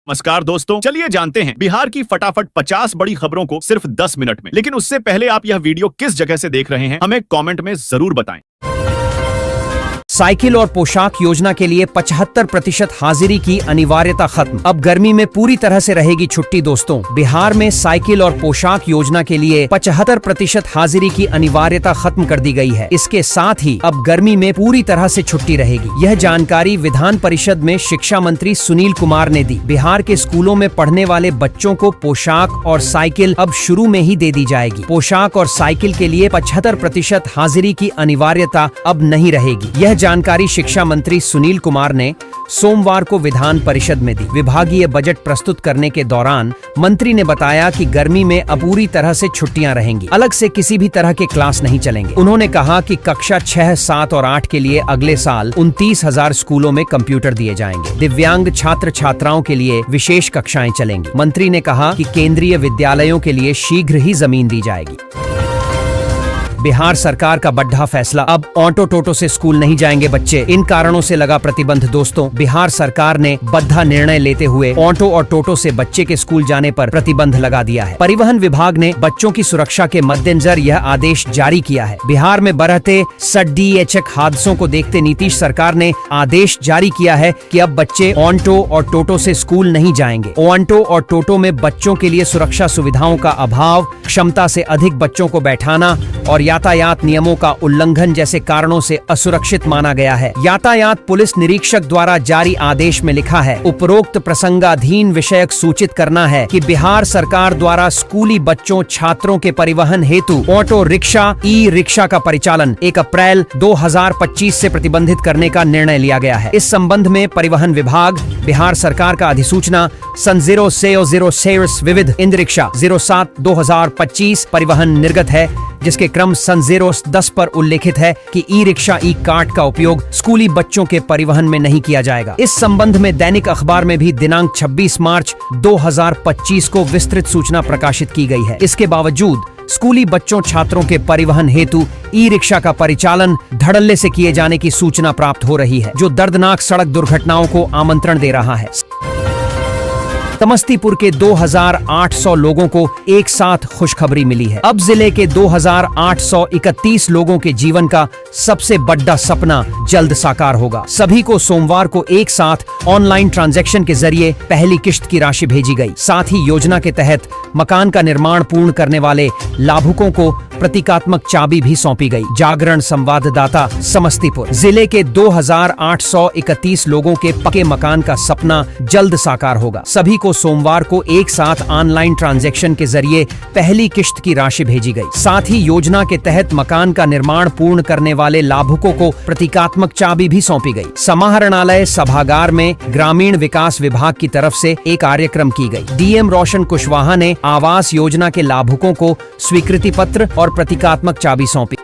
नमस्कार दोस्तों, चलिए जानते हैं बिहार की फटाफट 50 बड़ी खबरों को सिर्फ 10 मिनट में। लेकिन उससे पहले आप यह वीडियो किस जगह से देख रहे हैं हमें कमेंट में जरूर बताएं। साइकिल और पोशाक योजना के लिए 75% हाजिरी की अनिवार्यता खत्म। अब गर्मी में पूरी तरह से रहेगी छुट्टी। दोस्तों, बिहार में साइकिल और पोशाक योजना के लिए 75% हाजिरी की अनिवार्यता खत्म कर दी गई है। इसके साथ ही अब गर्मी में पूरी तरह से छुट्टी रहेगी। यह जानकारी विधान परिषद में शिक्षा मंत्री सुनील कुमार ने दी। बिहार के स्कूलों में पढ़ने वाले बच्चों को पोशाक और साइकिल अब शुरू में ही दे दी जाएगी। पोशाक और साइकिल के लिए 75% हाजिरी की अनिवार्यता अब नहीं रहेगी। यह जानकारी शिक्षा मंत्री सुनील कुमार ने सोमवार को विधान परिषद में दी। विभागीय बजट प्रस्तुत करने के दौरान मंत्री ने बताया कि गर्मी में अब पूरी तरह से छुट्टियां रहेंगी। अलग से किसी भी तरह के क्लास नहीं चलेंगे। उन्होंने कहा कि कक्षा 6, 7 और 8 के लिए अगले साल 29,000 स्कूलों में कंप्यूटर दिए जाएंगे। दिव्यांग छात्र छात्राओं के लिए विशेष कक्षाएं चलेंगी। मंत्री ने कहा कि केंद्रीय विद्यालयों के लिए शीघ्र ही जमीन दी जाएगी। बिहार सरकार का बड़ा फैसला, अब ऑटो टोटो से स्कूल नहीं जाएंगे बच्चे। इन कारणों से लगा प्रतिबंध। दोस्तों, बिहार सरकार ने बड़ा निर्णय लेते हुए ऑटो और टोटो से बच्चे के स्कूल जाने पर प्रतिबंध लगा दिया है। परिवहन विभाग ने बच्चों की सुरक्षा के मद्देनजर यह आदेश जारी किया है। बिहार में बढ़ते सड़क हादसों को देखते नीतीश सरकार ने आदेश जारी किया है कि अब बच्चे ऑटो और टोटो से स्कूल नहीं जाएंगे। ऑटो और टोटो में बच्चों के लिए सुरक्षा सुविधाओं का अभाव, क्षमता से अधिक बच्चों को बैठाना और यातायात नियमों का उल्लंघन जैसे कारणों से असुरक्षित माना गया है। यातायात पुलिस निरीक्षक द्वारा जारी आदेश में लिखा है, उपरोक्त प्रसंगाधीन विषयक सूचित करना है कि बिहार सरकार द्वारा स्कूली बच्चों छात्रों के परिवहन हेतु ऑटो रिक्शा, ई रिक्शा का परिचालन 1 अप्रैल 2025 से प्रतिबंधित करने का निर्णय लिया गया है। इस संबंध में परिवहन विभाग, बिहार सरकार का अधिसूचना सन 0 विविध इन रिक्शा 07/2025 परिवहन निर्गत है, जिसके क्रम सन 010 पर उल्लेखित है कि ई रिक्शा, ई कार्ट का उपयोग स्कूली बच्चों के परिवहन में नहीं किया जाएगा। इस संबंध में दैनिक अखबार में भी दिनांक 26 मार्च 2025 को विस्तृत सूचना प्रकाशित की गई है। इसके बावजूद स्कूली बच्चों छात्रों के परिवहन हेतु ई रिक्शा का परिचालन धड़ल्ले से किए जाने की सूचना प्राप्त हो रही है, जो दर्दनाक सड़क दुर्घटनाओं को आमंत्रण दे रहा है। समस्तीपुर के 2,800 लोगों को एक साथ खुशखबरी मिली है। अब जिले के 2,831 लोगों के जीवन का सबसे बड़ा सपना जल्द साकार होगा। सभी को सोमवार को एक साथ ऑनलाइन ट्रांजैक्शन के जरिए पहली किश्त की राशि भेजी गई। साथ ही योजना के तहत मकान का निर्माण पूर्ण करने वाले लाभुकों को प्रतीकात्मक चाबी भी सौंपी गई। जागरण संवाददाता, समस्तीपुर। जिले के 2,831 लोगों के पक्के मकान का सपना जल्द साकार होगा। सभी को सोमवार को एक साथ ऑनलाइन ट्रांजैक्शन के जरिए पहली किश्त की राशि भेजी गई। साथ ही योजना के तहत मकान का निर्माण पूर्ण करने वाले लाभुकों को प्रतीकात्मक चाबी भी सौंपी गई। समाहरणालय सभागार में ग्रामीण विकास विभाग की तरफ से एक कार्यक्रम की गई। डीएम रोशन कुशवाहा ने आवास योजना के लाभुकों को स्वीकृति पत्र और प्रतीकात्मक चाबी सौंपी।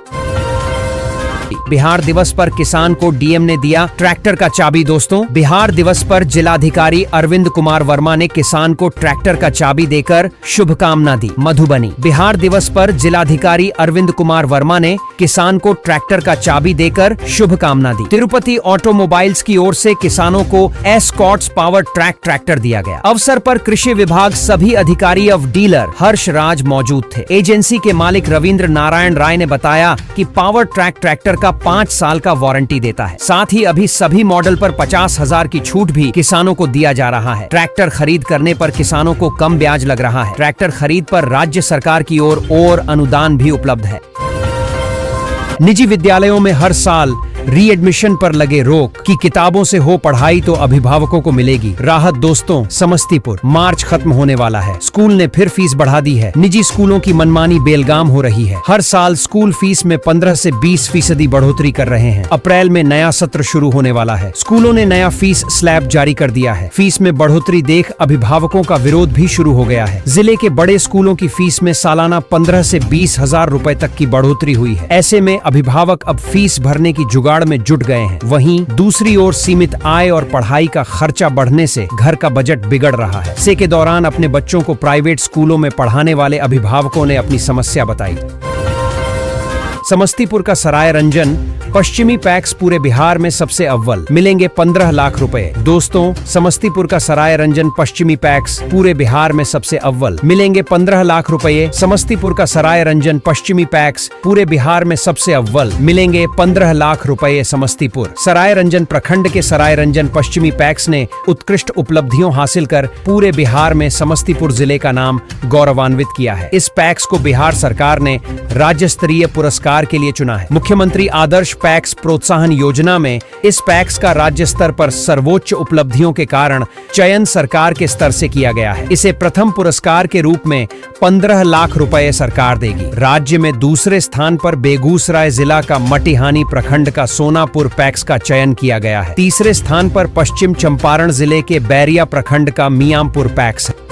बिहार दिवस पर किसान को डीएम ने दिया ट्रैक्टर का चाबी। दोस्तों, बिहार दिवस पर जिलाधिकारी अरविंद कुमार वर्मा ने किसान को ट्रैक्टर का चाबी देकर शुभकामना दी। मधुबनी। बिहार दिवस पर जिलाधिकारी अरविंद कुमार वर्मा ने किसान को ट्रैक्टर का चाबी देकर शुभकामना दी। तिरुपति ऑटोमोबाइल्स की ओर से किसानों को एस्कॉर्ट्स पावर ट्रैक ट्रैक्टर दिया गया। अवसर पर कृषि विभाग सभी अधिकारी ऑफ डीलर हर्ष राज मौजूद थे। एजेंसी के मालिक रविंद्र नारायण राय ने बताया कि पावर ट्रैक ट्रैक्टर का 5 साल का वारंटी देता है। साथ ही अभी सभी मॉडल पर 50,000 की छूट भी किसानों को दिया जा रहा है। ट्रैक्टर खरीद करने पर किसानों को कम ब्याज लग रहा है। ट्रैक्टर खरीद पर राज्य सरकार की ओर और अनुदान भी उपलब्ध है। निजी विद्यालयों में हर साल रीएडमिशन पर लगे रोक कि किताबों से हो पढ़ाई तो अभिभावकों को मिलेगी राहत। दोस्तों, समस्तीपुर। मार्च खत्म होने वाला है। स्कूल ने फिर फीस बढ़ा दी है। निजी स्कूलों की मनमानी बेलगाम हो रही है। हर साल स्कूल फीस में 15 से 20% बढ़ोतरी कर रहे हैं। अप्रैल में नया सत्र शुरू होने वाला है। स्कूलों ने नया फीस स्लैब जारी कर दिया है। फीस में बढ़ोतरी देख अभिभावकों का विरोध भी शुरू हो गया है। जिले के बड़े स्कूलों की फीस में सालाना 15 से 20,000 रुपए तक की बढ़ोतरी हुई है। ऐसे में अभिभावक अब फीस भरने की जुगाड़ में जुट गए हैं। वहीं दूसरी ओर सीमित आय और पढ़ाई का खर्चा बढ़ने से घर का बजट बिगड़ रहा है। से के दौरान अपने बच्चों को प्राइवेट स्कूलों में पढ़ाने वाले अभिभावकों ने अपनी समस्या बताई। समस्तीपुर का सराय रंजन पश्चिमी पैक्स पूरे बिहार में सबसे अव्वल, मिलेंगे 15 लाख रुपए। दोस्तों, समस्तीपुर का सराय रंजन पश्चिमी पैक्स पूरे बिहार में सबसे अव्वल, मिलेंगे 15 लाख रुपए। समस्तीपुर का सराय रंजन पश्चिमी पैक्स पूरे बिहार में सबसे अव्वल, मिलेंगे 15 लाख रुपए। समस्तीपुर सराय रंजन प्रखंड के सराय रंजन पश्चिमी पैक्स ने उत्कृष्ट उपलब्धियों हासिल कर पूरे बिहार में समस्तीपुर जिले का नाम गौरवान्वित किया है। इस पैक्स को बिहार सरकार ने राज्य स्तरीय पुरस्कार के लिए चुना है। मुख्यमंत्री आदर्श पैक्स प्रोत्साहन योजना में इस पैक्स का राज्य स्तर पर सर्वोच्च उपलब्धियों के कारण चयन सरकार के स्तर से किया गया है। इसे प्रथम पुरस्कार के रूप में 15 लाख रुपए सरकार देगी। राज्य में दूसरे स्थान पर बेगूसराय जिला का मटिहानी प्रखंड का सोनापुर पैक्स का चयन किया गया है। तीसरे स्थान पर पश्चिम चंपारण जिले के बैरिया प्रखंड का मियांपुर पैक्स है।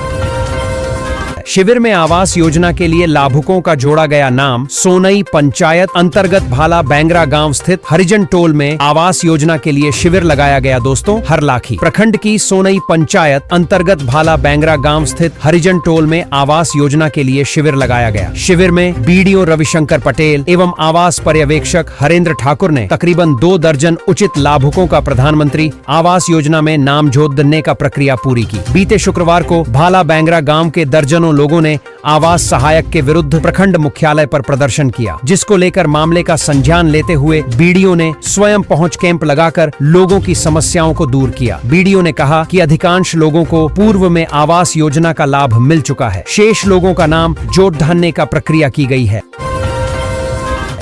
शिविर में आवास योजना के लिए लाभुकों का जोड़ा गया नाम। सोनई पंचायत अंतर्गत भाला बैंगरा गांव स्थित हरिजन टोल में आवास योजना के लिए शिविर लगाया गया। दोस्तों, हरलाखी प्रखंड की सोनई पंचायत अंतर्गत भाला बैंगरा गांव स्थित हरिजन टोल में आवास योजना के लिए शिविर लगाया गया। शिविर में बीडीओ रविशंकर पटेल एवं आवास पर्यवेक्षक हरेंद्र ठाकुर ने तकरीबन 2 दर्जन उचित लाभुकों का प्रधानमंत्री आवास योजना में नाम जोड़ने का प्रक्रिया पूरी की। बीते शुक्रवार को भाला बैंगरा गांव के दर्जनों लोगों ने आवास सहायक के विरुद्ध प्रखंड मुख्यालय पर प्रदर्शन किया, जिसको लेकर मामले का संज्ञान लेते हुए बीडीओ ने स्वयं पहुंच कैंप लगाकर लोगों की समस्याओं को दूर किया। बीडीओ ने कहा कि अधिकांश लोगों को पूर्व में आवास योजना का लाभ मिल चुका है, शेष लोगों का नाम जोड़ने का प्रक्रिया की गई है।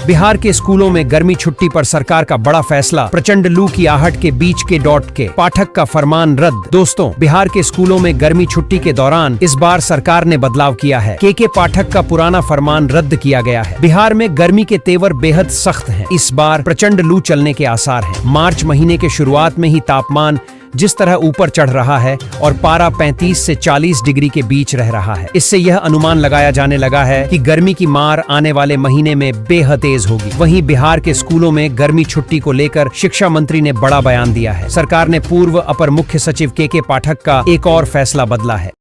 बिहार के स्कूलों में गर्मी छुट्टी पर सरकार का बड़ा फैसला। प्रचंड लू की आहट के बीच के के पाठक का फरमान रद्द। दोस्तों, बिहार के स्कूलों में गर्मी छुट्टी के दौरान इस बार सरकार ने बदलाव किया है। के पाठक का पुराना फरमान रद्द किया गया है। बिहार में गर्मी के तेवर बेहद सख्त हैं। इस बार प्रचंड लू चलने के आसार हैं। मार्च महीने के शुरुआत में ही तापमान जिस तरह ऊपर चढ़ रहा है और पारा 35 से 40 डिग्री के बीच रह रहा है, इससे यह अनुमान लगाया जाने लगा है कि गर्मी की मार आने वाले महीने में बेहद तेज होगी। वहीं बिहार के स्कूलों में गर्मी छुट्टी को लेकर शिक्षा मंत्री ने बड़ा बयान दिया है। सरकार ने पूर्व अपर मुख्य सचिव के पाठक का एक और फैसला बदला है।